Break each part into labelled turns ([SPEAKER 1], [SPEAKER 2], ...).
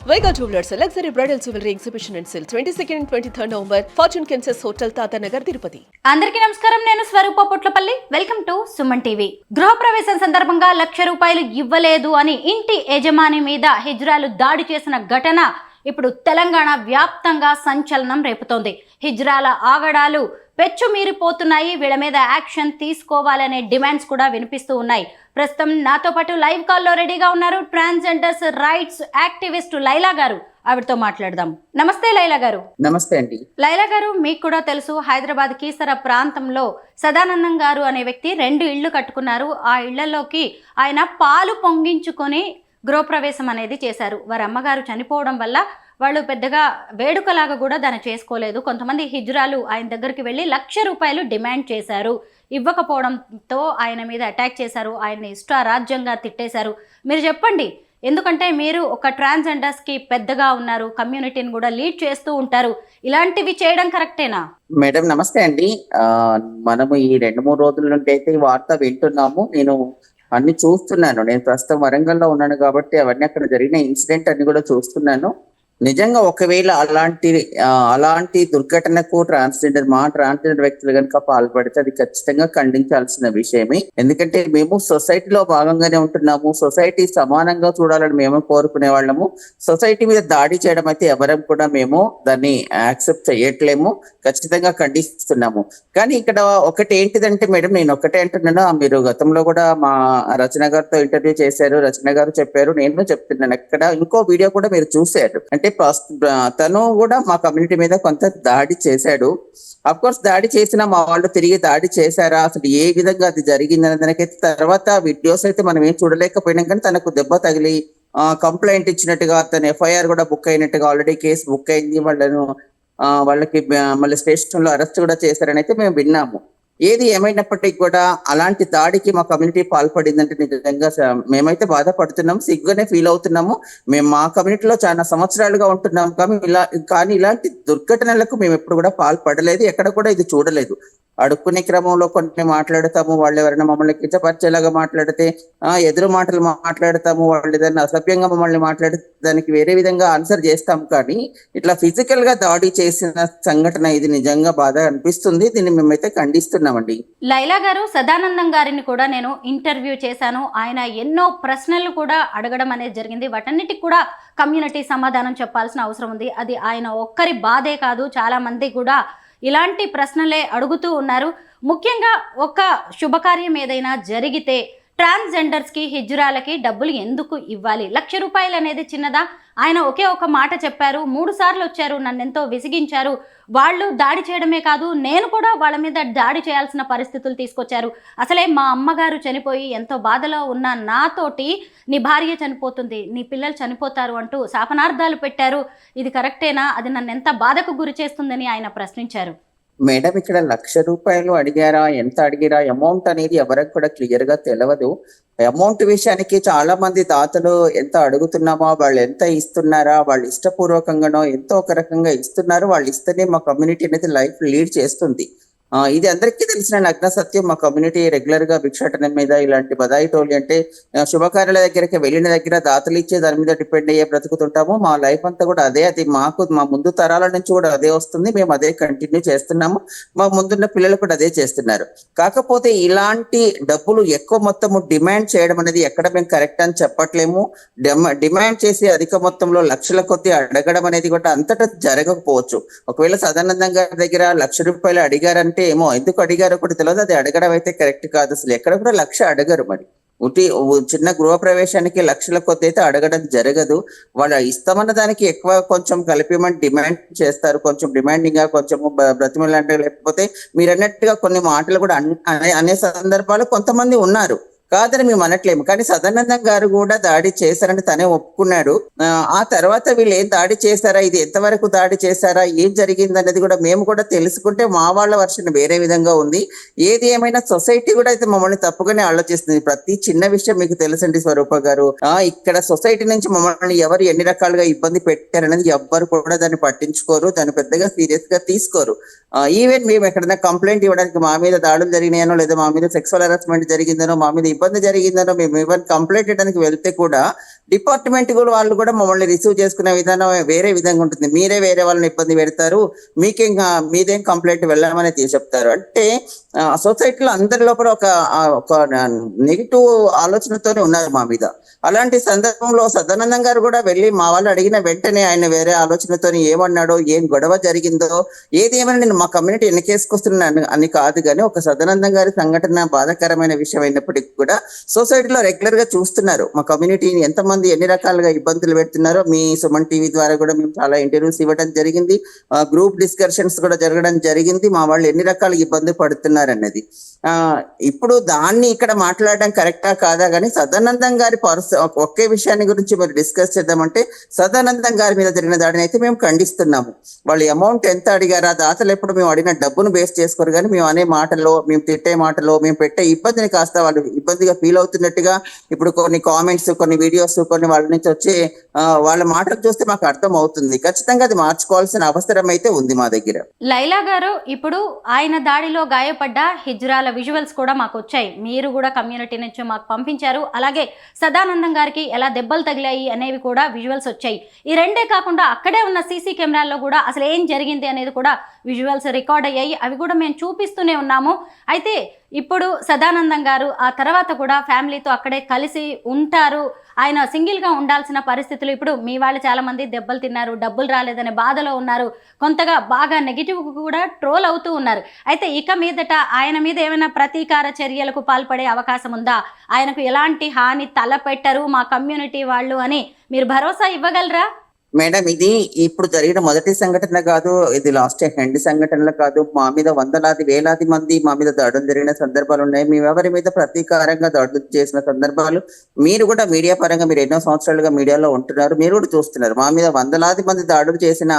[SPEAKER 1] Vega Jewelers, a luxury bridal jewelry exhibition and sale 22nd and 23rd November, Fortune Kansas Hotel, Tatanagar, Tirupati.
[SPEAKER 2] అందరికీ నమస్కారం. నేను Swaroopa Potlapalli. Welcome to Suman TV. గృహప్రవేశం సందర్భంగా ₹1,00,000 ఇవ్వలేదు అని ఇంటి యజమాని మీద హిజ్రాలు దాడి చేసిన ఘటన ఇప్పుడు తెలంగాణ వ్యాప్తంగా సంచలనం రేపుతోంది. హిజ్రాల ఆగడాలు పెచ్చు మీరిపోతున్నాయి. వీళ్ళ మీద యాక్షన్ తీసుకోవాలనే డిమాండ్స్ కూడా వినిపిస్తూ ఉన్నాయి. ప్రస్తుతం నాతో పాటు లైవ్ కాల్లో రెడీగా ఉన్నారు ట్రాన్స్జెండర్స్ రైట్స్ యాక్టివిస్ట్ లైలా గారు. ఆవిడతో మాట్లాడదాం. నమస్తే లైలా గారు.
[SPEAKER 3] నమస్తే అండి.
[SPEAKER 2] లైలా గారు, మీకు కూడా తెలుసు, హైదరాబాద్ కీసర ప్రాంతంలో సదానందం గారు అనే వ్యక్తి 2 ఇళ్లు కట్టుకున్నారు. ఆ ఇళ్లలోకి ఆయన పాలు పొంగించుకొని గృహప్రవేశం అనేది చేశారు. వారి అమ్మగారు చనిపోవడం వల్ల వాళ్ళు పెద్దగా వేడుకలాగా కూడా దాన్ని చేసుకోలేదు. కొంతమంది హిజ్రాలు ఆయన దగ్గరికి వెళ్ళి ₹1,00,000 డిమాండ్ చేశారు. ఇవ్వకపోవడంతో ఆయన మీద అటాక్ చేశారు. ఆయన్ని ఇష్టారాజ్యంగా తిట్టేశారు. మీరు చెప్పండి, ఎందుకంటే మీరు ఒక ట్రాన్స్జెండర్స్కి పెద్దగా ఉన్నారు, కమ్యూనిటీని కూడా లీడ్ చేస్తూ ఉంటారు. ఇలాంటివి చేయడం కరెక్టేనా?
[SPEAKER 3] మేడం నమస్తే అండి. మనము ఈ 2-3 రోజుల నుండి అయితే ఈ వార్త వింటున్నాము. నేను అన్ని చూస్తున్నాను. నేను ప్రస్తుతం వరంగల్లో ఉన్నాను కాబట్టి అవన్నీ అక్కడ జరిగిన ఇన్సిడెంట్ అన్ని కూడా చూస్తున్నాను. నిజంగా ఒకవేళ అలాంటి దుర్ఘటనకు ట్రాన్స్జెండర్ వ్యక్తులు కనుక పాల్పడితే అది ఖచ్చితంగా ఖండించాల్సిన విషయమే. ఎందుకంటే మేము సొసైటీలో భాగంగానే ఉంటున్నాము. సొసైటీ సమానంగా చూడాలని మేము కోరుకునే వాళ్ళము. సొసైటీ మీద దాడి చేయడం అయితే ఎవరం కూడా మేము దాన్ని యాక్సెప్ట్ చేయట్లేము, ఖచ్చితంగా ఖండిస్తున్నాము. కానీ ఇక్కడ ఒకటి ఏంటిదంటే మేడం, నేను ఒకటే అంటున్నాను, మీరు గతంలో కూడా మా రచన గారితో ఇంటర్వ్యూ చేశారు, రచన గారు చెప్పారు, నేను చెప్తున్నాను. ఇక్కడ ఇంకో వీడియో కూడా మీరు చూశారు. అంటే తను కూడా మా కమ్యూనిటీ మీద కొంత దాడి చేశాడు. అఫ్ కోర్స్ దాడి చేసినా మా వాళ్ళు తిరిగి దాడి చేశారా, అసలు ఏ విధంగా అది జరిగిందనే దానికైతే తర్వాత వీడియోస్ అయితే మనం ఏం చూడలేకపోయినాం. కానీ తనకు దెబ్బ తగిలి కంప్లైంట్ ఇచ్చినట్టుగా, తన ఎఫ్ఐఆర్ కూడా బుక్ అయినట్టుగా, ఆల్రెడీ కేసు బుక్ అయింది. వాళ్ళకి మళ్ళీ స్టేషన్ లో అరెస్ట్ కూడా చేశారని అయితే మేము విన్నాము. ఏది ఏమైనప్పటికీ కూడా అలాంటి దాడికి మా కమ్యూనిటీ పాల్పడిందంటే నిజంగా మేమైతే బాధపడుతున్నాము, సిగ్గుగానే ఫీల్ అవుతున్నాము. మేము మా కమ్యూనిటీలో చాలా సంవత్సరాలుగా ఉంటున్నాము, కానీ ఇలాంటి దుర్ఘటనలకు మేము ఎప్పుడు కూడా పాల్పడలేదు, ఎక్కడ కూడా ఇది చూడలేదు. అడుక్కునే క్రమంలో కొన్ని మాట్లాడతాము, వాళ్ళు ఎవరైనా మమ్మల్ని కించపరిచేలాగా మాట్లాడితే ఎదురు మాటలు మాట్లాడతాము, వాళ్ళు ఏదైనా అసభ్యంగా మమ్మల్ని మాట్లాడితే దానికి వేరే విధంగా ఆన్సర్ చేస్తాము. కానీ ఇట్లా ఫిజికల్ గా దాడి చేసిన సంఘటన ఇది నిజంగా బాధ అనిపిస్తుంది. దీన్ని మేమైతే ఖండిస్తున్నామండి.
[SPEAKER 2] లైలా గారు, సదానందం గారిని కూడా నేను ఇంటర్వ్యూ చేశాను. ఆయన ఎన్నో ప్రశ్నలు కూడా అడగడం అనేది జరిగింది. వాటన్నిటికి కూడా కమ్యూనిటీ సమాధానం చెప్పాల్సిన అవసరం ఉంది. అది ఆయన ఒక్కరి బాధే కాదు, చాలా మంది కూడా ఇలాంటి ప్రశ్నలే అడుగుతూ ఉన్నారు. ముఖ్యంగా ఒక శుభకార్యం ఏదైనా జరిగితే ట్రాన్స్జెండర్స్కి, హిజ్రాలకి డబ్బులు ఎందుకు ఇవ్వాలి? ₹1,00,000 అనేది చిన్నదా? ఆయన ఒకే ఒక మాట చెప్పారు, 3 సార్లు వచ్చారు, నన్ను ఎంతో విసిగించారు, వాళ్ళు దాడి చేయడమే కాదు నేను కూడా వాళ్ళ మీద దాడి చేయాల్సిన పరిస్థితులు తీసుకొచ్చారు. అసలే మా అమ్మగారు చనిపోయి ఎంతో బాధలో ఉన్న నాతోటి నీ భార్య చనిపోతుంది, నీ పిల్లలు చనిపోతారు అంటూ శాపనార్థాలు పెట్టారు. ఇది కరెక్టేనా? అది నన్ను ఎంత బాధకు గురి చేస్తుందని ఆయన ప్రశ్నించారు.
[SPEAKER 3] మేడం, ఇక్కడ ₹1,00,000 అడిగారా, ఎంత అడిగారా, అమౌంట్ అనేది ఎవరికి కూడా క్లియర్ గా తెలియదు. అమౌంట్ విషయానికి చాలా మంది దాతలు ఎంత అడుగుతున్నామో, వాళ్ళు ఎంత ఇస్తున్నారా, వాళ్ళు ఇష్టపూర్వకంగానో ఎంతో ఒక రకంగా ఇస్తున్నారు. వాళ్ళు ఇస్తేనే మా కమ్యూనిటీ అనేది లైఫ్ లీడ్ చేస్తుంది. ఇది అందరికీ తెలిసిన నగ్న సత్యం. మా కమ్యూనిటీ రెగ్యులర్ గా భిక్షాటన మీద, ఇలాంటి బదాయి టోలి అంటే శుభకార్యాల దగ్గరికి వెళ్ళిన దగ్గర దాతలు ఇచ్చే దాని మీద డిపెండ్ అయ్యే బ్రతుకుతుంటాము. మా లైఫ్ అంతా కూడా అదే. అది మాకు మా ముందు తరాల నుంచి కూడా అదే వస్తుంది. మేము అదే కంటిన్యూ చేస్తున్నాము. మా ముందున్న పిల్లలు కూడా అదే చేస్తున్నారు. కాకపోతే ఇలాంటి డబ్బులు ఎక్కువ మొత్తము డిమాండ్ చేయడం అనేది ఎక్కడ మేము కరెక్ట్ అని చెప్పట్లేము. డిమాండ్ చేసి అధిక మొత్తంలో లక్షల కొద్ది అడగడం అనేది కూడా అంతటా జరగకపోవచ్చు. ఒకవేళ సదానందం గారి దగ్గర ₹1,00,000 అడిగారంటే ఏమో, ఎందుకు అడిగారో కూడా తెలియదు. అది అడగడం అయితే కరెక్ట్ కాదు. అసలు ఎక్కడ కూడా 1,00,000 అడగరు. మరి చిన్న గృహ ప్రవేశానికి లక్షల కొద్ది అయితే అడగడం జరగదు. వాళ్ళు ఇస్తామన్న దానికి ఎక్కువ కొంచెం కలిపిమని డిమాండ్ చేస్తారు. కొంచెం డిమాండింగ్ గా, కొంచెం బ్రతిమలాంటి, లేకపోతే మీరు అన్నట్టుగా కొన్ని మాటలు కూడా అనే సందర్భాలు కొంతమంది ఉన్నారు. కాదని మేము అనట్లేము. కానీ సదానందం గారు కూడా దాడి చేశారని తనే ఒప్పుకున్నాడు. ఆ తర్వాత వీళ్ళు ఏం దాడి చేశారా, ఇది ఎంతవరకు దాడి చేశారా, ఏం జరిగింది అనేది కూడా మేము కూడా తెలుసుకుంటే మా వాళ్ళ వర్షన్ వేరే విధంగా ఉంది. ఏది ఏమైనా సొసైటీ కూడా అయితే మమ్మల్ని తప్పుగానే ఆలోచిస్తుంది. ప్రతి చిన్న విషయం మీకు తెలుసండి స్వరూప గారు, ఇక్కడ సొసైటీ నుంచి మమ్మల్ని ఎవరు ఎన్ని రకాలుగా ఇబ్బంది పెట్టారనేది ఎవ్వరు కూడా దాన్ని పట్టించుకోరు, దాన్ని పెద్దగా సీరియస్ గా తీసుకోరు. ఈవెన్ మేము ఎక్కడైనా కంప్లైంట్ ఇవ్వడానికి మా మీద దాడులు జరిగినాయనో, లేదా మా మీద సెక్సువల్ హెరాస్మెంట్ జరిగిందనో, మా మీద ఇబ్బంది జరిగిందనో మేము ఈవెన్ కంప్లైంట్ చేయడానికి వెళ్తే కూడా డిపార్ట్మెంట్ కూడా వాళ్ళు కూడా మమ్మల్ని రిసీవ్ చేసుకునే విధానం వేరే విధంగా ఉంటుంది. మీరే వేరే వాళ్ళని ఇబ్బంది పెడతారు, మీదేం కంప్లైంట్ వెళ్ళామని చెప్తారు. అంటే సొసైటీలో అందరి లోపల ఒక నెగిటివ్ ఆలోచనతోనే ఉన్నారు మా మీద. అలాంటి సందర్భంలో సదానందం గారు కూడా వెళ్ళి మా వాళ్ళు అడిగిన వెంటనే ఆయన వేరే ఆలోచనతో ఏమన్నాడో, ఏం గొడవ జరిగిందో, ఏది ఏమైనా నేను మా కమ్యూనిటీ వెనకేసుకొస్తున్నాను అని కాదు, కానీ ఒక సదానందం గారి సంఘటన బాధాకరమైన విషయం అయినప్పటికీ కూడా సొసైటీలో రెగ్యులర్ గా చూస్తున్నారు మా కమ్యూనిటీని ఎంతమంది ఎన్ని రకాలుగా ఇబ్బందులు పెడుతున్నారో. మీ సుమన్ టీవీ ద్వారా కూడా మేము చాలా ఇంటర్వ్యూస్ ఇవ్వడం జరిగింది, గ్రూప్ డిస్కషన్స్ కూడా జరగడం జరిగింది, మా వాళ్ళు ఎన్ని రకాల ఇబ్బంది పడుతున్నారు అన్నది. ఇప్పుడు దాన్ని ఇక్కడ మాట్లాడడం కరెక్టా కాదా, కానీ సదానందం గారి ఒకే విషయాన్ని గురించి మరి డిస్కస్ చేద్దామంటే సదానందం గారి మీద జరిగిన దాడిని అయితే మేము ఖండిస్తున్నాము. వాళ్ళు అమౌంట్ ఎంత అడిగారా, దాతలు ఎప్పుడు మేము అడిగిన డబ్బును బేస్ చేసుకోరు, కానీ మేము అనే మాటలో, మేము తిట్టే మాటలో, మేము పెట్టే ఇబ్బందిని కాస్త వాళ్ళు ఇబ్బందిగా ఫీల్ అవుతున్నట్టుగా ఇప్పుడు కొన్ని కామెంట్స్, కొన్ని వీడియోస్, కొన్ని వాళ్ళ నుంచి వచ్చే వాళ్ళ మాటలు చూస్తే మాకు అర్థం అవుతుంది. ఖచ్చితంగా అది మార్చుకోవాల్సిన అవసరం అయితే ఉంది మా దగ్గర.
[SPEAKER 2] లైలా గారు, ఇప్పుడు ఆయన దాడిలో గాయపడ్డ హిజ్రాల విజువల్స్ కూడా మాకు వచ్చాయి, మీరు కూడా కమ్యూనిటీ నుంచి మాకు పంపించారు. అలాగే సదానందం గారికి ఎలా దెబ్బలు తగిలాయి అనేవి కూడా విజువల్స్ వచ్చాయి. ఈ రెండే కాకుండా అక్కడే ఉన్న సీసీ కెమెరాల్లో కూడా అసలు ఏం జరిగింది అనేది కూడా విజువల్స్ రికార్డ్ అయ్యాయి, అవి కూడా మేము చూపిస్తూనే ఉన్నాము. అయితే ఇప్పుడు సదానందం గారు ఆ తర్వాత కూడా ఫ్యామిలీతో అక్కడే కలిసి ఉంటారు. ఆయన సింగిల్గా ఉండాల్సిన పరిస్థితులు, ఇప్పుడు మీ వాళ్ళు చాలామంది దెబ్బలు తిన్నారు, డబ్బులు రాలేదనే బాధలో ఉన్నారు, కొంతగా బాగా నెగిటివ్ కూడా ట్రోల్ అవుతూ ఉన్నారు. అయితే ఇక మీదట ఆయన మీద ఏమైనా ప్రతీకార చర్యలకు పాల్పడే అవకాశం ఉందా? ఆయనకు ఎలాంటి హాని తలపెట్టరు మా కమ్యూనిటీ వాళ్ళు అని మీరు భరోసా ఇవ్వగలరా?
[SPEAKER 3] మేడం, ఇది ఇప్పుడు జరిగిన మొదటి సంఘటన కాదు, ఇది లాస్ట్ రెండు సంఘటనలు కాదు. మా మీద వందలాది వేలాది మంది మా మీద దాడులు జరిగిన సందర్భాలు ఉన్నాయి. మేమెవరి మీద ప్రతీకారంగా దాడులు చేసిన సందర్భాలు మీరు కూడా మీడియా పరంగా మీరు ఎన్నో సంవత్సరాలుగా మీడియాలో ఉంటున్నారు, మీరు కూడా చూస్తున్నారు. మా మీద వందలాది మంది దాడులు చేసినా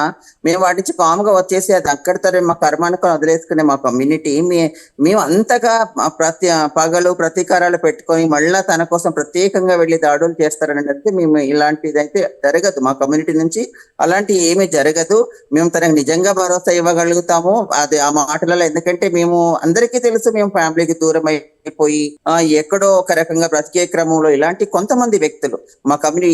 [SPEAKER 3] మేము వాటి నుంచి కాముగా వచ్చేసి అది అక్కడితో మా కర్మానుకం వదిలేసుకునే మా కమ్యూనిటీ మేము అంతగా పగలు ప్రతీకారాలు పెట్టుకొని మళ్ళా తన కోసం ప్రత్యేకంగా వెళ్ళి దాడులు చేస్తారని అంటే మేము ఇలాంటిది అయితే జరగదు. మా కమ్యూనిటీ నుంచి అలాంటి ఏమీ జరగదు. మేము తనకు నిజంగా భరోసా ఇవ్వగలుగుతాము అది ఆ మాటలలో. ఎందుకంటే మేము అందరికీ తెలుసు, మేము ఫ్యామిలీకి దూరం అయిపోయి ఎక్కడో ఒక రకంగా బ్రతికే క్రమంలో ఇలాంటి కొంతమంది వ్యక్తులు మా కమ్యూనిటీ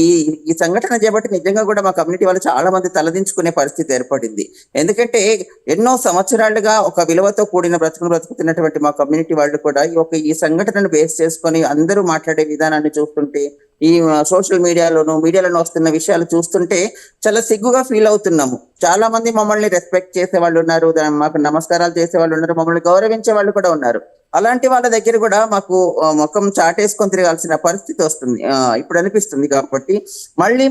[SPEAKER 3] ఈ సంఘటన చేపట్టి నిజంగా కూడా మా కమ్యూనిటీ వాళ్ళు చాలా మంది తలదించుకునే పరిస్థితి ఏర్పడింది. ఎందుకంటే ఎన్నో సంవత్సరాలుగా ఒక విలువతో కూడిన బ్రతుకుతున్నటువంటి మా కమ్యూనిటీ వాళ్ళు కూడా ఈ సంఘటనను బేస్ చేసుకొని అందరూ మాట్లాడే విధానాన్ని చూస్తుంటే, ఈ సోషల్ మీడియాలోను వస్తున్న విషయాలు చూస్తుంటే చాలా సిగ్గుగా ఫీల్ అవుతున్నాము. చాలా మంది మమ్మల్ని రెస్పెక్ట్ చేసే వాళ్ళు ఉన్నారు, మాకు నమస్కారాలు చేసే వాళ్ళు ఉన్నారు, మమ్మల్ని గౌరవించే వాళ్ళు కూడా ఉన్నారు. అలాంటి వాళ్ళ దగ్గర కూడా మాకు ముఖం చాటేసుకొని తిరగాల్సిన పరిస్థితి వస్తుంది ఇప్పుడు అనిపిస్తుంది. కాబట్టి మళ్ళీ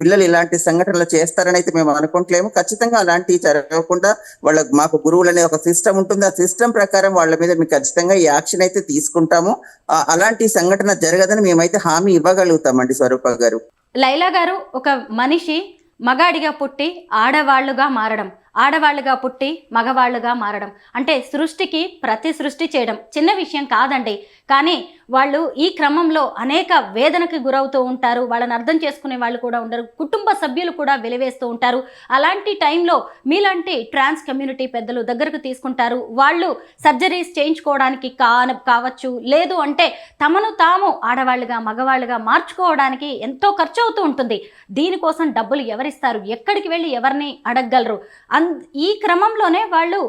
[SPEAKER 3] పిల్లలు ఇలాంటి సంఘటనలు చేస్తారని అయితే మేము అనుకుంటలేము. ఖచ్చితంగా అలాంటివి జరగకుండా మాకు గురువులు అనే ఒక సిస్టమ్ ఉంటుంది, ఆ సిస్టమ్ ప్రకారం వాళ్ళ మీద మేము ఖచ్చితంగా ఈ యాక్షన్ అయితే తీసుకుంటాము. అలాంటి సంఘటన జరగదని మేమైతే హామీ ఇవ్వగలుగుతామండి. స్వరూప గారు,
[SPEAKER 2] లైలా గారు, ఒక మనిషి మగాడిగా పుట్టి ఆడవాళ్లుగా మారడం, ఆడవాళ్ళుగా పుట్టి మగవాళ్ళుగా మారడం అంటే సృష్టికి ప్రతి సృష్టి చేయడం చిన్న విషయం కాదండి. కానీ వాళ్ళు ఈ క్రమంలో అనేక వేదనకి గురవుతూ ఉంటారు, వాళ్ళని అర్థం చేసుకునే వాళ్ళు కూడా ఉండరు, కుటుంబ సభ్యులు కూడా వెలివేస్తూ ఉంటారు. అలాంటి టైంలో మీలాంటి ట్రాన్స్ కమ్యూనిటీ పెద్దలు దగ్గరకు తీసుకుంటారు. వాళ్ళు సర్జరీస్ చేయించుకోవడానికి కావచ్చు, లేదు అంటే తమను తాము ఆడవాళ్ళుగా మగవాళ్ళుగా మార్చుకోవడానికి ఎంతో ఖర్చు అవుతూ ఉంటుంది. దీనికోసం డబ్బులు ఎవరిస్తారు, ఎక్కడికి వెళ్ళి ఎవరిని అడగగలరు? ఈ క్రమంలోనే వాళ్ళు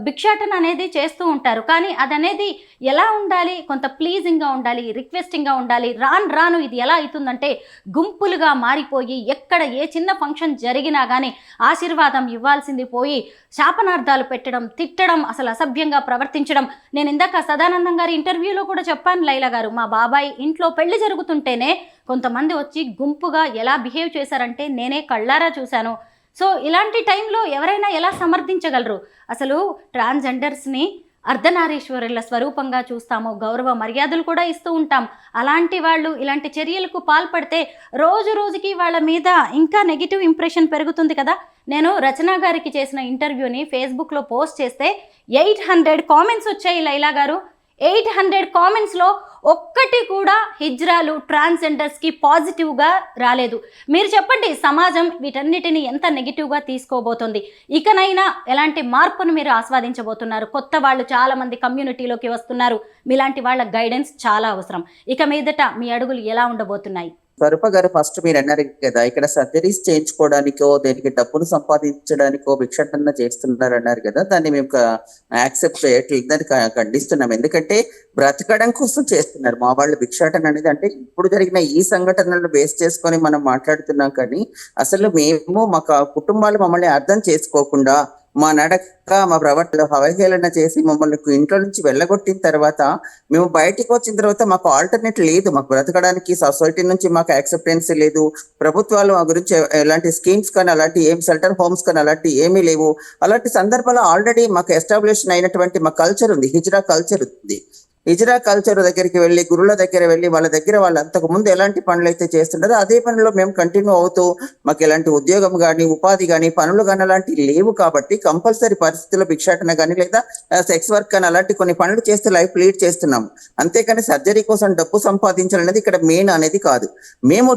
[SPEAKER 2] భిక్షాటన అనేది చేస్తూ ఉంటారు. కానీ అదనేది ఎలా ఉండాలి, కొంత ప్లీజింగ్గా ఉండాలి, రిక్వెస్టింగ్గా ఉండాలి. రాను ఇది ఎలా అవుతుందంటే గుంపులుగా మారిపోయి ఎక్కడ ఏ చిన్న ఫంక్షన్ జరిగినా కానీ ఆశీర్వాదం ఇవ్వాల్సింది పోయి శాపనార్థాలు పెట్టడం, తిట్టడం, అసలు అసభ్యంగా ప్రవర్తించడం. నేను ఇందాక సదానందం గారి ఇంటర్వ్యూలో కూడా చెప్పాను లైలా గారు, మా బాబాయ్ ఇంట్లో పెళ్లి జరుగుతుంటేనే కొంతమంది వచ్చి గుంపుగా ఎలా బిహేవ్ చేశారంటే నేనే కళ్ళారా చూశాను. సో ఇలాంటి టైంలో ఎవరైనా ఎలా సమర్థించగలరు? అసలు ట్రాన్స్జెండర్స్ని అర్ధనారీశ్వరుల స్వరూపంగా చూస్తాము, గౌరవ మర్యాదలు కూడా ఇస్తూ ఉంటాం. అలాంటి వాళ్ళు ఇలాంటి చర్యలకు పాల్పడితే రోజు రోజుకి వాళ్ళ మీద ఇంకా నెగిటివ్ ఇంప్రెషన్ పెరుగుతుంది కదా. నేను రచన గారికి చేసిన ఇంటర్వ్యూని ఫేస్బుక్లో పోస్ట్ చేస్తే 800 కామెంట్స్ వచ్చాయి లైలా గారు. 800 కామెంట్స్లో ఒక్కటి కూడా హిజ్రాలు ట్రాన్స్జెండర్స్కి పాజిటివ్గా రాలేదు. మీరు చెప్పండి, సమాజం వీటన్నిటిని ఎంత నెగిటివ్గా తీసుకోబోతోంది? ఇకనైనా ఎలాంటి మార్పును మీరు ఆస్వాదించబోతున్నారు? కొత్త వాళ్ళు చాలామంది కమ్యూనిటీలోకి వస్తున్నారు, మీలాంటి వాళ్ళ గైడెన్స్ చాలా అవసరం. ఇక మీదట మీ అడుగులు ఎలా ఉండబోతున్నాయి?
[SPEAKER 3] స్వరూప గారు, ఫస్ట్ మీరు అన్నారు కదా, ఇక్కడ సర్జరీస్ చేయించుకోవడానికో దేనికి డబ్బులు సంపాదించడానికో భిక్షాటన చేస్తున్నారు అన్నారు కదా, దాన్ని మేము యాక్సెప్ట్ చేయట్లేదు, దాన్ని ఖండిస్తున్నాం. ఎందుకంటే బ్రతకడం కోసం చేస్తున్నారు మా వాళ్ళు భిక్షాటన అనేది. అంటే ఇప్పుడు జరిగిన ఈ సంఘటనలను బేస్ చేసుకొని మనం మాట్లాడుతున్నాం, కానీ అసలు మేము మా కుటుంబాలు మమ్మల్ని అర్థం చేసుకోకుండా మా నడక, మా ప్రవర్తనలో అవహేళన చేసి మమ్మల్ని ఇంట్లో నుంచి వెళ్ళగొట్టిన తర్వాత మేము బయటికి వచ్చిన తర్వాత మాకు ఆల్టర్నేట్ లేదు, మాకు బ్రతకడానికి సొసైటీ నుంచి మాకు యాక్సెప్టెన్స్ లేదు. ప్రభుత్వాలు మా గురించి ఎలాంటి స్కీమ్స్ కానీ అలాంటి ఏం షెల్టర్ హోమ్స్ కానీ అలాంటి ఏమీ లేవు. అలాంటి సందర్భాల్లో ఆల్రెడీ మాకు ఎస్టాబ్లిష్ అయినటువంటి మా కల్చర్ ఉంది, హిజ్రా కల్చర్ ఉంది. హిజ్రా కల్చర్ దగ్గరికి వెళ్ళి, గురువుల దగ్గర వెళ్ళి, వాళ్ళ దగ్గర వాళ్ళు అంతకు ముందు ఎలాంటి పనులు అయితే చేస్తుంటారో అదే పనిలో మేము కంటిన్యూ అవుతూ, మాకు ఎలాంటి ఉద్యోగం కానీ ఉపాధి కానీ పనులు కానీ అలాంటివి లేవు. కాబట్టి కంపల్సరీ పరిస్థితుల్లో భిక్షాటన కానీ లేదా సెక్స్ వర్క్ కానీ అలాంటి కొన్ని పనులు చేస్తూ లైఫ్ లీడ్ చేస్తున్నాం. అంతేకాని సర్జరీ అనేది డబ్బు సంపాదించాలనేది ఇక్కడ మెయిన్ అనేది కాదు. మేము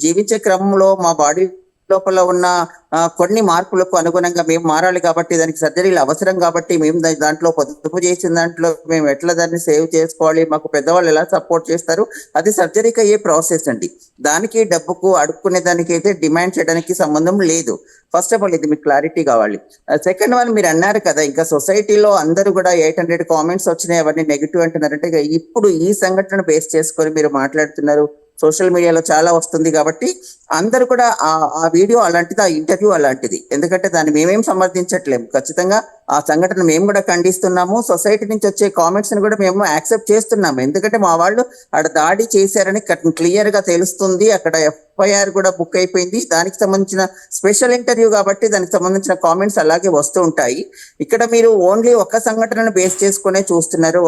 [SPEAKER 3] జీవించే క్రమంలో మా బాడీ లోపల ఉన్న కొన్ని మార్పులకు అనుగుణంగా మేము మారాలి కాబట్టి దానికి సర్జరీలు అవసరం. కాబట్టి మేము దాంట్లో పొదుపు చేసిన దాంట్లో మేము ఎట్లా దాన్ని సేవ్ చేసుకోవాలి, మాకు పెద్దవాళ్ళు ఎలా సపోర్ట్ చేస్తారు, అది సర్జరీకి అయ్యే ప్రాసెస్ అండి. దానికి డబ్బుకు అడుక్కునే దానికి అయితే డిమాండ్ చేయడానికి సంబంధం లేదు. ఫస్ట్ ఆఫ్ ఆల్ ఇది మీకు క్లారిటీ కావాలి. సెకండ్ వన్, మీరు అన్నారు కదా ఇంకా సొసైటీలో అందరూ కూడా 800 కామెంట్స్ వచ్చినాయి, అవన్నీ నెగిటివ్ అంటున్నారంటే ఇప్పుడు ఈ సంఘటన బేస్ చేసుకొని మీరు మాట్లాడుతున్నారు. సోషల్ మీడియాలో చాలా వస్తుంది కాబట్టి అందరూ కూడా ఆ వీడియో అలాంటిది, ఆ ఇంటర్వ్యూ అలాంటిది. ఎందుకంటే దాన్ని మేమేం సమర్థించట్లేము. ఖచ్చితంగా ఆ సంఘటన మేము కూడా ఖండిస్తున్నాము. సొసైటీ నుంచి వచ్చే కామెంట్స్ ని కూడా మేము యాక్సెప్ట్ చేస్తున్నాము. ఎందుకంటే మా వాళ్ళు అక్కడ దాడి చేశారని క్లియర్ గా తెలుస్తుంది. అక్కడ FIR కూడా బుక్ అయిపోయింది. దానికి సంబంధించిన స్పెషల్ ఇంటర్వ్యూ కాబట్టి దానికి సంబంధించిన కామెంట్స్ అలాగే వస్తూ ఉంటాయి. ఇక్కడ మీరు ఓన్లీ ఒక సంఘటనను బేస్ చేసుకునే చూస్తున్నారు,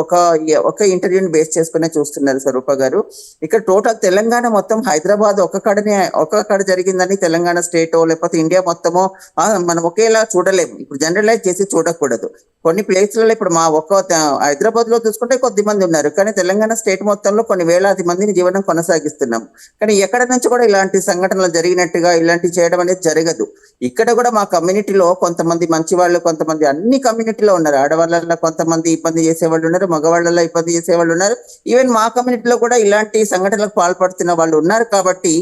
[SPEAKER 3] ఒక ఇంటర్వ్యూని బేస్ చేసుకునే చూస్తున్నారు స్వరూప గారు. ఇక్కడ టోటల్ తెలంగాణ మొత్తం, హైదరాబాద్ ఒక్క కాడ జరిగిందని తెలంగాణ స్టేటో లేకపోతే ఇండియా మొత్తమో మనం ఒకేలా చూడలేము. ఇప్పుడు జనరలైజ్ చేసి చూడకూడదు. కొన్ని ప్లేస్లలో ఇప్పుడు మా హైదరాబాద్ లో చూసుకుంటే కొద్ది మంది ఉన్నారు, కానీ తెలంగాణ స్టేట్ మొత్తంలో కొన్ని వేలాది మందిని జీవనం కొనసాగిస్తున్నాం. కానీ ఎక్కడ నుంచి కూడా ఇలాంటి సంఘటనలు జరిగినట్టుగా ఇలాంటివి చేయడం అనేది జరగదు. ఇక్కడ కూడా మా కమ్యూనిటీలో కొంతమంది మంచి వాళ్ళు, కొంతమంది అన్ని కమ్యూనిటీలో ఉన్నారు. ఆడవాళ్ళలో కొంతమంది ఇబ్బంది చేసేవాళ్ళు ఉన్నారు, మగవాళ్ళలో ఇబ్బంది చేసేవాళ్ళు ఉన్నారు. ఈవెన్ మా కమ్యూనిటీలో కూడా ఇలాంటి సంఘటనలకు పాల్పడుతున్న వాళ్ళు ఉన్నారు. కాబట్టి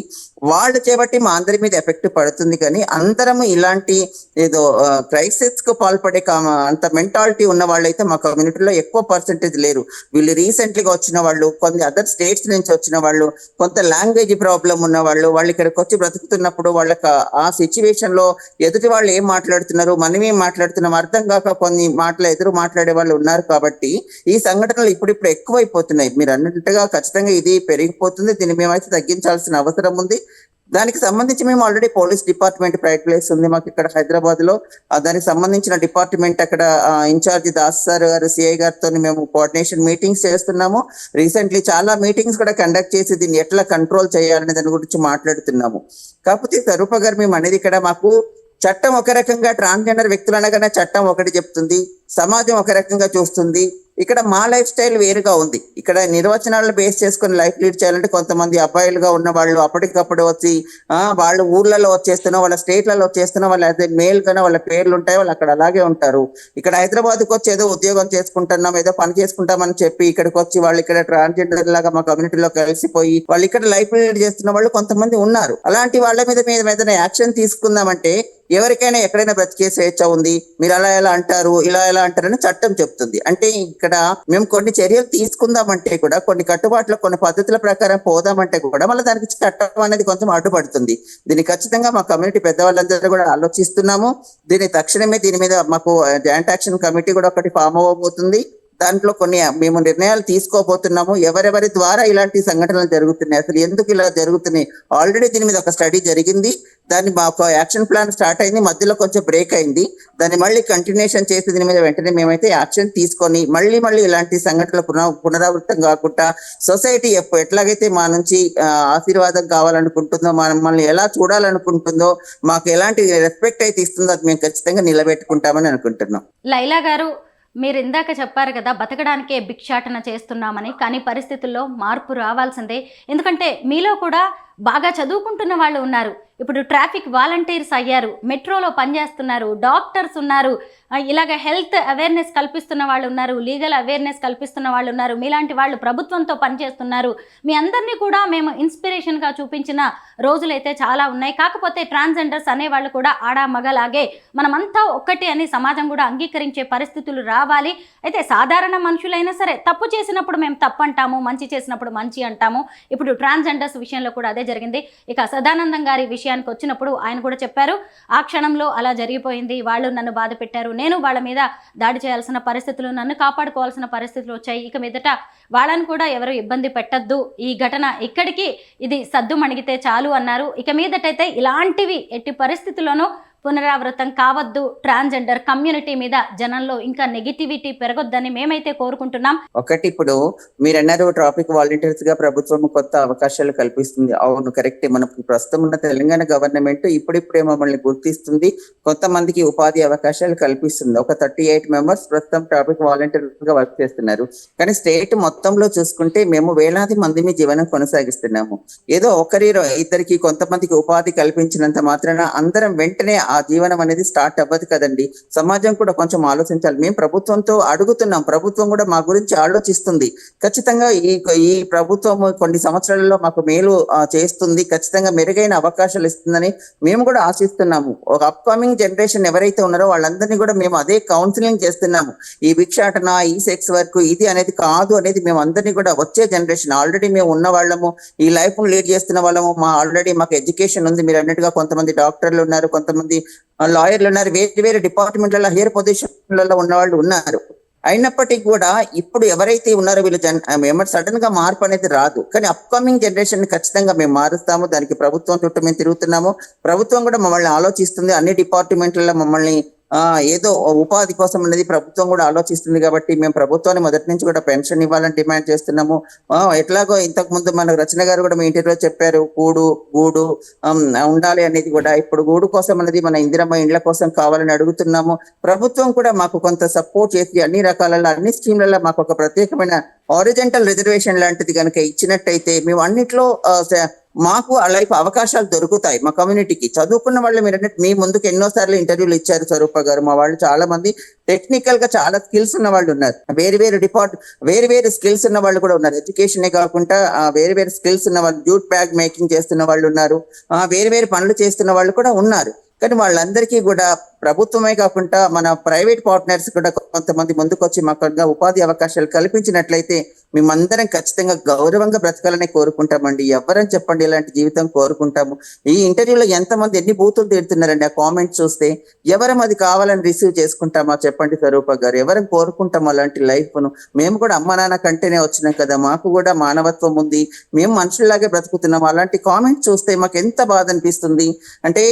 [SPEAKER 3] వాళ్ళు చేపట్టి మా అందరి మీద ఎఫెక్ట్ పడుతుంది. కానీ అందరం ఇలాంటి ఏదో క్రైసిస్ కు పాల్పడే అంత మెంటాలిటీ ఉన్న వాళ్ళు అయితే మా కమ్యూనిటీలో ఎక్కువ పర్సెంటేజ్ లేరు. వీళ్ళు రీసెంట్లీగా వచ్చిన వాళ్ళు, కొన్ని అదర్ స్టేట్స్ నుంచి వచ్చిన వాళ్ళు, కొంత లాంగ్వేజ్ ప్రాబ్లం ఉన్న వాళ్ళు ఇక్కడికి వచ్చి బ్రతుకుతున్నప్పుడు వాళ్ళకి ఆ సిచ్యువేషన్ లో ఎదుటి వాళ్ళు ఏం మాట్లాడుతున్నారు, మనం ఏం మాట్లాడుతున్నాం అర్థం కాక కొన్ని ఎదురు మాట్లాడే వాళ్ళు ఉన్నారు. కాబట్టి ఈ సంఘటనలు ఇప్పుడు ఎక్కువైపోతున్నాయి. మీరు అన్నట్టుగా ఖచ్చితంగా ఇది పెరిగిపోతుంది. దీన్ని మేమైతే తగ్గించాల్సిన అవసరం ఉంది. దానికి సంబంధించి మేము already police department private place ఉంది మాకు ఇక్కడ హైదరాబాద్ లో. దానికి సంబంధించిన డిపార్ట్మెంట్ అక్కడ ఇన్ఛార్జి దాస్ సార్ గారు, సిఐ గారితో మేము కోఆర్డినేషన్ మీటింగ్స్ చేస్తున్నాము. రీసెంట్లీ చాలా మీటింగ్స్ కూడా కండక్ట్ చేసి దీన్ని ఎట్లా కంట్రోల్ చేయాలనే దాని గురించి మాట్లాడుతున్నాము. కాకపోతే స్వరూప గారు, మేము అనేది ఇక్కడ మాకు చట్టం ఒక రకంగా, ట్రాన్స్జెండర్ వ్యక్తులు అనగానే చట్టం ఒకటి చెప్తుంది, సమాజం ఒక రకంగా చూస్తుంది. ఇక్కడ మా లైఫ్ స్టైల్ వేరుగా ఉంది. ఇక్కడ నిర్వచనాలను బేస్ చేసుకుని లైఫ్ లీడ్ చేయాలంటే కొంతమంది అబ్బాయిలుగా ఉన్న వాళ్ళు అప్పటికప్పుడు వచ్చి వాళ్ళు ఊర్లలో వచ్చేస్తున్నా, వాళ్ళ స్టేట్లలో వచ్చేస్తున్నా, వాళ్ళు అదే మేల్ కన్నా వాళ్ళ పేర్లు ఉంటాయి, వాళ్ళు అక్కడ అలాగే ఉంటారు. ఇక్కడ హైదరాబాద్కి వచ్చి ఏదో ఉద్యోగం చేసుకుంటున్నాం, ఏదో పని చేసుకుంటామని చెప్పి ఇక్కడికి వచ్చి వాళ్ళు ఇక్కడ ట్రాన్స్జెండర్ లాగా మా కమ్యూనిటీలో కలిసిపోయి వాళ్ళు ఇక్కడ లైఫ్ లీడ్ చేస్తున్న వాళ్ళు కొంతమంది ఉన్నారు. అలాంటి వాళ్ళ మీద యాక్షన్ తీసుకుందామంటే ఎవరికైనా ఎక్కడైనా బ్రతికే స్వేచ్ఛ ఉంది. మీరు ఎలా అంటారు, ఇలా ఎలా అంటారని చట్టం చెప్తుంది. అంటే ఇక్కడ మేము కొన్ని చర్యలు తీసుకుందామంటే కూడా, కొన్ని కట్టుబాట్ల, కొన్ని పద్ధతుల ప్రకారం పోదామంటే కూడా మళ్ళీ దానికి చట్టం అనేది కొంచెం అడ్డుపడుతుంది. దీన్ని ఖచ్చితంగా మా కమ్యూనిటీ పెద్దవాళ్ళందరూ కూడా ఆలోచిస్తున్నాము. దీని మీద మాకు జాయింట్ యాక్షన్ కమిటీ కూడా ఒకటి ఫామ్ అవ్వబోతుంది. దాంట్లో కొన్ని మేము నిర్ణయాలు తీసుకోబోతున్నాము. ఎవరెవరి ద్వారా ఇలాంటి సంఘటనలు జరుగుతున్నాయి, అసలు ఎందుకు ఇలా జరుగుతున్నాయి, ఆల్రెడీ దీని మీద ఒక స్టడీ జరిగింది. దాన్ని మాకు యాక్షన్ ప్లాన్ స్టార్ట్ అయింది, మధ్యలో కొంచెం బ్రేక్ అయింది. దాన్ని మళ్ళీ కంటిన్యూషన్ చేసి దీని మీద వెంటనే మేమైతే యాక్షన్ తీసుకొని మళ్ళీ ఇలాంటి సంఘటనలు పునరావృతం కాకుండా సొసైటీ ఎట్లాగైతే మా నుంచి ఆశీర్వాదం కావాలనుకుంటుందో, మమ్మల్ని ఎలా చూడాలనుకుంటుందో, మాకు ఎలాంటి రెస్పెక్ట్ అయితే ఇస్తుందో అది మేము ఖచ్చితంగా నిలబెట్టుకుంటామని అనుకుంటున్నాం.
[SPEAKER 2] లైలా గారు, మీరు ఇందాక చెప్పారు కదా, బతకడానికే భిక్షాటన చేస్తున్నామని. కానీ పరిస్థితుల్లో మార్పు రావాల్సిందే. ఎందుకంటే మీలో కూడా బాగా చదువుకుంటున్న వాళ్ళు ఉన్నారు. ఇప్పుడు ట్రాఫిక్ వాలంటీర్స్ అయ్యారు, మెట్రోలో పనిచేస్తున్నారు, డాక్టర్స్ ఉన్నారు, ఇలాగ హెల్త్ అవేర్నెస్ కల్పిస్తున్న వాళ్ళు ఉన్నారు, లీగల్ అవేర్నెస్ కల్పిస్తున్న వాళ్ళు ఉన్నారు, మీలాంటి వాళ్ళు ప్రభుత్వంతో పనిచేస్తున్నారు. మీ అందరినీ కూడా మేము ఇన్స్పిరేషన్గా చూపించిన రోజులైతే చాలా ఉన్నాయి. కాకపోతే ట్రాన్స్జెండర్స్ అనేవాళ్ళు కూడా ఆడ మగలాగే మనమంతా ఒక్కటి అని సమాజం కూడా అంగీకరించే పరిస్థితులు రావాలి. అయితే సాధారణ మనుషులైనా సరే తప్పు చేసినప్పుడు మేము తప్పు అంటాము, మంచి చేసినప్పుడు మంచి అంటాము. ఇప్పుడు ట్రాన్స్జెండర్స్ విషయంలో కూడా అదే జరిగింది. ఇక సదానందం గారి విషయానికి వచ్చినప్పుడు ఆయన కూడా చెప్పారు, ఆ క్షణంలో అలా జరిగిపోయింది, వాళ్ళు నన్ను బాధ పెట్టారు, నేను వాళ్ళ మీద దాడి చేయాల్సిన పరిస్థితులు, నన్ను కాపాడుకోవాల్సిన పరిస్థితులు వచ్చాయి, ఇక మీదట వాళ్ళని కూడా ఎవరు ఇబ్బంది పెట్టద్దు, ఈ ఘటన ఇక్కడికి ఇది సద్దు మణిగితే చాలు అన్నారు. ఇక మీదటైతే ఇలాంటివి ఎట్టి పరిస్థితుల్లోనూ పునరావృతం కావద్దు, ట్రాన్స్జెండర్ కమ్యూనిటీ మీద జనంలో ఇంకా నెగిటివిటీ పెరగొద్దని మేమైతే కోరుకుంటున్నాం.
[SPEAKER 3] ఒకటి, ఇప్పుడు మీరు అన్నారు ట్రాఫిక్ వాలంటీర్స్ గా ప్రభుత్వం కొత్త అవకాశాలు కల్పిస్తుంది. అవును, కరెక్టే. మనకు ప్రస్తుతం ఉన్న తెలంగాణ గవర్నమెంట్ ఇప్పుడిప్పుడే మమ్మల్ని గుర్తిస్తుంది, కొంతమందికి ఉపాధి అవకాశాలు కల్పిస్తుంది. ఒక 38 మెంబర్స్ ప్రస్తుతం ట్రాఫిక్ వాలంటీర్స్ గా వర్క్ చేస్తున్నారు. కానీ స్టేట్ మొత్తంలో చూసుకుంటే మేము వేలాది మంది జీవనం కొనసాగిస్తున్నాము. ఏదో ఒకరి ఇద్దరికి కొంతమందికి ఉపాధి కల్పించినంత మాత్రాన అందరం వెంటనే ఆ జీవనం అనేది స్టార్ట్ అవ్వదు కదండి. సమాజం కూడా కొంచెం ఆలోచించాలి. మేము ప్రభుత్వంతో అడుగుతున్నాం, ప్రభుత్వం కూడా మా గురించి ఆలోచిస్తుంది. ఖచ్చితంగా ఈ ప్రభుత్వం కొన్ని సంవత్సరాలలో మాకు మేలు చేస్తుంది, ఖచ్చితంగా మెరుగైన అవకాశాలు ఇస్తుందని మేము కూడా ఆశిస్తున్నాము. ఒక అప్కమింగ్ జనరేషన్ ఎవరైతే ఉన్నారో వాళ్ళందరినీ కూడా మేము అదే కౌన్సిలింగ్ చేస్తున్నాము. ఈ భిక్షాటన, ఈ సెక్స్ వర్క్ ఇది అనేది కాదు అనేది మేము అందరినీ కూడా, వచ్చే జనరేషన్ ఆల్రెడీ మేము ఉన్న వాళ్ళము, ఈ లైఫ్ లీడ్ చేస్తున్న వాళ్ళము, ఆల్రెడీ మాకు ఎడ్యుకేషన్ ఉంది. మీరు అన్నట్టుగా కొంతమంది డాక్టర్లు ఉన్నారు, కొంతమంది లాయర్లు ఉన్నారు, వేరే వేరే డిపార్ట్మెంట్లలో హైయర్ పొజిషన్లలో ఉన్న వాళ్ళు ఉన్నారు. అయినప్పటికీ కూడా ఇప్పుడు ఎవరైతే ఉన్నారో వీళ్ళు సడన్ గా మార్పు అనేది రాదు. కానీ అప్కమింగ్ జనరేషన్ ఖచ్చితంగా మేము మారుస్తాము. దానికి ప్రభుత్వం చుట్టూ మేము తిరుగుతున్నాము. ప్రభుత్వం కూడా మమ్మల్ని ఆలోచిస్తుంది. అన్ని డిపార్ట్మెంట్లలో మమ్మల్ని ఏదో ఉపాధి కోసం అనేది ప్రభుత్వం కూడా ఆలోచిస్తుంది. కాబట్టి మేము ప్రభుత్వాన్ని మొదటి నుంచి కూడా పెన్షన్ ఇవ్వాలని డిమాండ్ చేస్తున్నాము. ఎట్లాగో ఇంతకు ముందు మన రచన గారు కూడా మీ ఇంటర్వ్యూలో చెప్పారు, గూడు ఉండాలి అనేది కూడా. ఇప్పుడు గూడు కోసం అనేది మన ఇందిరమ్మ ఇండ్ల కోసం కావాలని అడుగుతున్నాము. ప్రభుత్వం కూడా మాకు కొంత సపోర్ట్ చేసి అన్ని రకాలలో అన్ని స్కీమ్లలో మాకు ఒక ప్రత్యేకమైన హారిజంటల్ రిజర్వేషన్ లాంటిది కనుక ఇచ్చినట్టయితే మేము అన్నిట్లో మాకు లైఫ్ అవకాశాలు దొరుకుతాయి. మా కమ్యూనిటీకి చదువుకున్న వాళ్ళు మీరు మీ ముందుకు ఎన్నోసార్లు ఇంటర్వ్యూలు ఇచ్చారు స్వరూప గారు. మా వాళ్ళు చాలా మంది టెక్నికల్ గా చాలా స్కిల్స్ ఉన్న వాళ్ళు ఉన్నారు, వేరు వేరు స్కిల్స్ ఉన్న వాళ్ళు కూడా ఉన్నారు. ఎడ్యుకేషనే కాకుండా వేరు వేరు స్కిల్స్ ఉన్న వాళ్ళు, జూట్ బ్యాగ్ మేకింగ్ చేస్తున్న వాళ్ళు ఉన్నారు, వేరు వేరు పనులు చేస్తున్న వాళ్ళు కూడా ఉన్నారు. కానీ వాళ్ళందరికీ కూడా ప్రభుత్వమే కాకుండా మన ప్రైవేట్ పార్ట్నర్స్ కూడా కొంతమంది ముందుకు వచ్చి మాకు ఉపాధి అవకాశాలు కల్పించినట్లయితే మేమందరం ఖచ్చితంగా గౌరవంగా బ్రతకాలని కోరుకుంటామండి. ఎవరని చెప్పండి ఇలాంటి జీవితం కోరుకుంటాము. ఈ ఇంటర్వ్యూలో ఎంతమంది ఎన్ని బూతులు తిడుతున్నారండి ఆ కామెంట్స్ చూస్తే. ఎవరం అది కావాలని రిసీవ్ చేసుకుంటామా చెప్పండి స్వరూప గారు? ఎవరం కోరుకుంటాం అలాంటి లైఫ్ ను? మేము కూడా అమ్మ నాన్న కంటేనే వచ్చినాం కదా, మాకు కూడా మానవత్వం ఉంది, మేము మనుషుల్లాగే బ్రతుకుతున్నాం. అలాంటి కామెంట్స్ చూస్తే మాకు ఎంత బాధ అనిపిస్తుంది అంటే,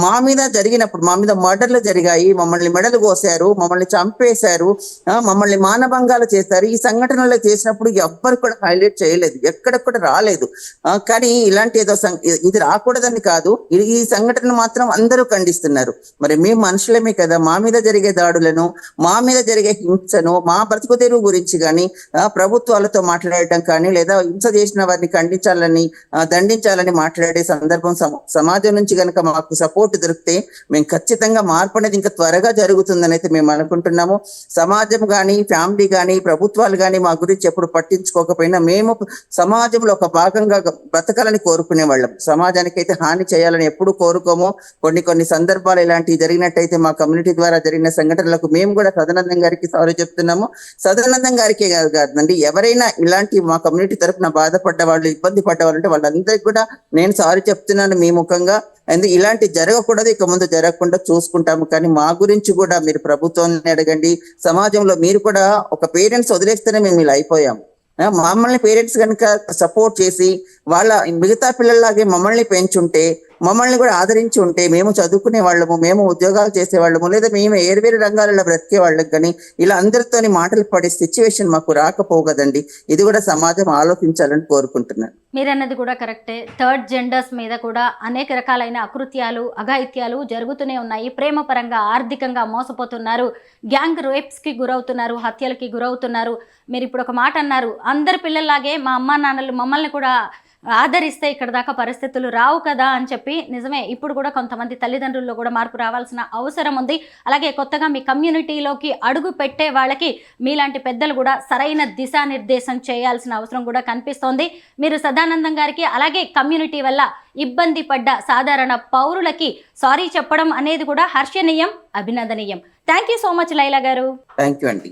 [SPEAKER 3] మా మీద జరిగినప్పుడు, మా మీద మర్డర్లు జరిగాయి, మమ్మల్ని మెడలు కోసారు, మమ్మల్ని చంపేశారు, మమ్మల్ని మానభంగాలు చేశారు. ఈ సంఘటనలు చేసినప్పుడు ఎవ్వరు కూడా హైలైట్ చేయలేదు, ఎక్కడ కూడా రాలేదు. కానీ ఇలాంటి ఏదో ఇది రాకూడదని కాదు, ఈ సంఘటన మాత్రం అందరూ ఖండిస్తున్నారు. మరి మేము మనుషులమే కదా, మా మీద జరిగే దాడులను, మా మీద జరిగే హింసను, మా బ్రతుకు తెరువు గురించి కానీ ప్రభుత్వాలతో మాట్లాడటం కానీ, లేదా హింస చేసిన వారిని ఖండించాలని, దండించాలని మాట్లాడే సందర్భం సమాజం నుంచి కనుక మాకు సపోర్ట్ దొరికితే మేము ఖచ్చితంగా మార్పు అనేది ఇంకా త్వరగా జరుగుతుందని అయితే మేము అనుకుంటున్నాము. సమాజం కానీ, ఫ్యామిలీ కానీ, ప్రభుత్వాలు కానీ మా గురించి ఎప్పుడు పట్టించుకోకపోయినా మేము సమాజంలో ఒక భాగంగా బ్రతకాలని కోరుకునే వాళ్ళం. సమాజానికి అయితే హాని చేయాలని ఎప్పుడు కోరుకోము. కొన్ని సందర్భాలు ఇలాంటివి జరిగినట్టయితే మా కమ్యూనిటీ ద్వారా జరిగిన సంఘటనలకు మేము కూడా సదానందం గారికి సారీ చెప్తున్నాము. సదానందం గారికి కాదండి, ఎవరైనా ఇలాంటి మా కమ్యూనిటీ తరఫున బాధపడ్డ వాళ్ళు, ఇబ్బంది పడ్డ వాళ్ళు ఉంటే వాళ్ళందరికీ కూడా నేను సారీ చెప్తున్నాను మీ ముఖంగా. ఇలాంటి జరగకూడదు, ఇక ముందు జరగకుండా చూసుకుంటాము. కానీ మా గురించి కూడా మీరు ప్రభుత్వాన్ని అడగండి, సమాజంలో మీరు కూడా ఒక పేరెంట్స్ వదిలేస్తేనే మేము ఇలా అయిపోయాము. మమ్మల్ని పేరెంట్స్ కనుక సపోర్ట్ చేసి వాళ్ళ మిగతా పిల్లల్లాగే మమ్మల్ని పెంచుంటే మమ్మల్ని కూడా ఆదరించి ఉంటే మేము చదువుకునే వాళ్ళము, మేము ఉద్యోగాలు చేసేవాళ్ళము, లేదా మేము వేరు రంగాలలో బ్రతికే వాళ్ళకి కానీ ఇలా అందరితోని మాటలు పడే సిచ్యువేషన్ మాకు రాకపోవు కదండి. ఇది కూడా సమాజం ఆలోచించాలని కోరుకుంటున్నాను.
[SPEAKER 2] మీరన్నది కూడా కరెక్టే. థర్డ్ జెండర్స్ మీద కూడా అనేక రకాలైన అకృత్యాలు, అఘాయిత్యాలు జరుగుతూనే ఉన్నాయి. ప్రేమ పరంగా, ఆర్థికంగా మోసపోతున్నారు, గ్యాంగ్ రేప్స్కి గురవుతున్నారు, హత్యలకి గురవుతున్నారు. మీరు ఇప్పుడు ఒక మాట అన్నారు, అందరి పిల్లల్లాగే మా అమ్మా నాన్నలు మమ్మల్ని కూడా ఆదరిస్తే ఇక్కడ దాకా పరిస్థితులు రావు కదా అని చెప్పి. నిజమే, ఇప్పుడు కూడా కొంతమంది తల్లిదండ్రుల్లో కూడా మార్పు రావాల్సిన అవసరం ఉంది. అలాగే కొత్తగా మీ కమ్యూనిటీలోకి అడుగు పెట్టే వాళ్ళకి మీలాంటి పెద్దలు కూడా సరైన దిశానిర్దేశం చేయాల్సిన అవసరం కూడా కనిపిస్తోంది. మీరు సదానందం గారికి అలాగే కమ్యూనిటీ వల్ల ఇబ్బంది పడ్డ సాధారణ పౌరులకి సారీ చెప్పడం అనేది కూడా హర్షణీయం, అభినందనీయం. Thank you so much Laila garu.
[SPEAKER 3] Thank you అండి.